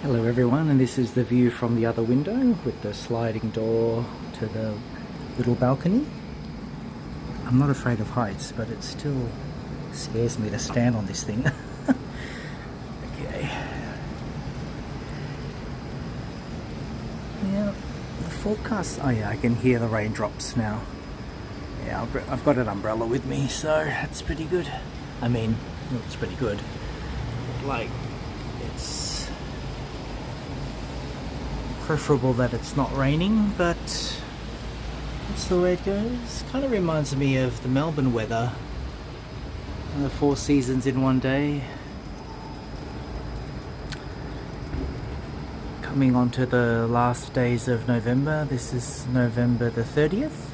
Hello everyone, and this is the view from the other window with the sliding door to the little balcony. I'm not afraid of heights, but it still scares me to stand on this thing. Okay. Yeah, the forecast, oh yeah, I can hear the raindrops now. Yeah, I've got an umbrella with me, so that's pretty good. I mean, it's pretty good. Like, it's preferable that it's not raining, but that's the way it goes. Kind of reminds me of the Melbourne weather. The 4 seasons in one day. Coming on to the last days of November. This is November the 30th.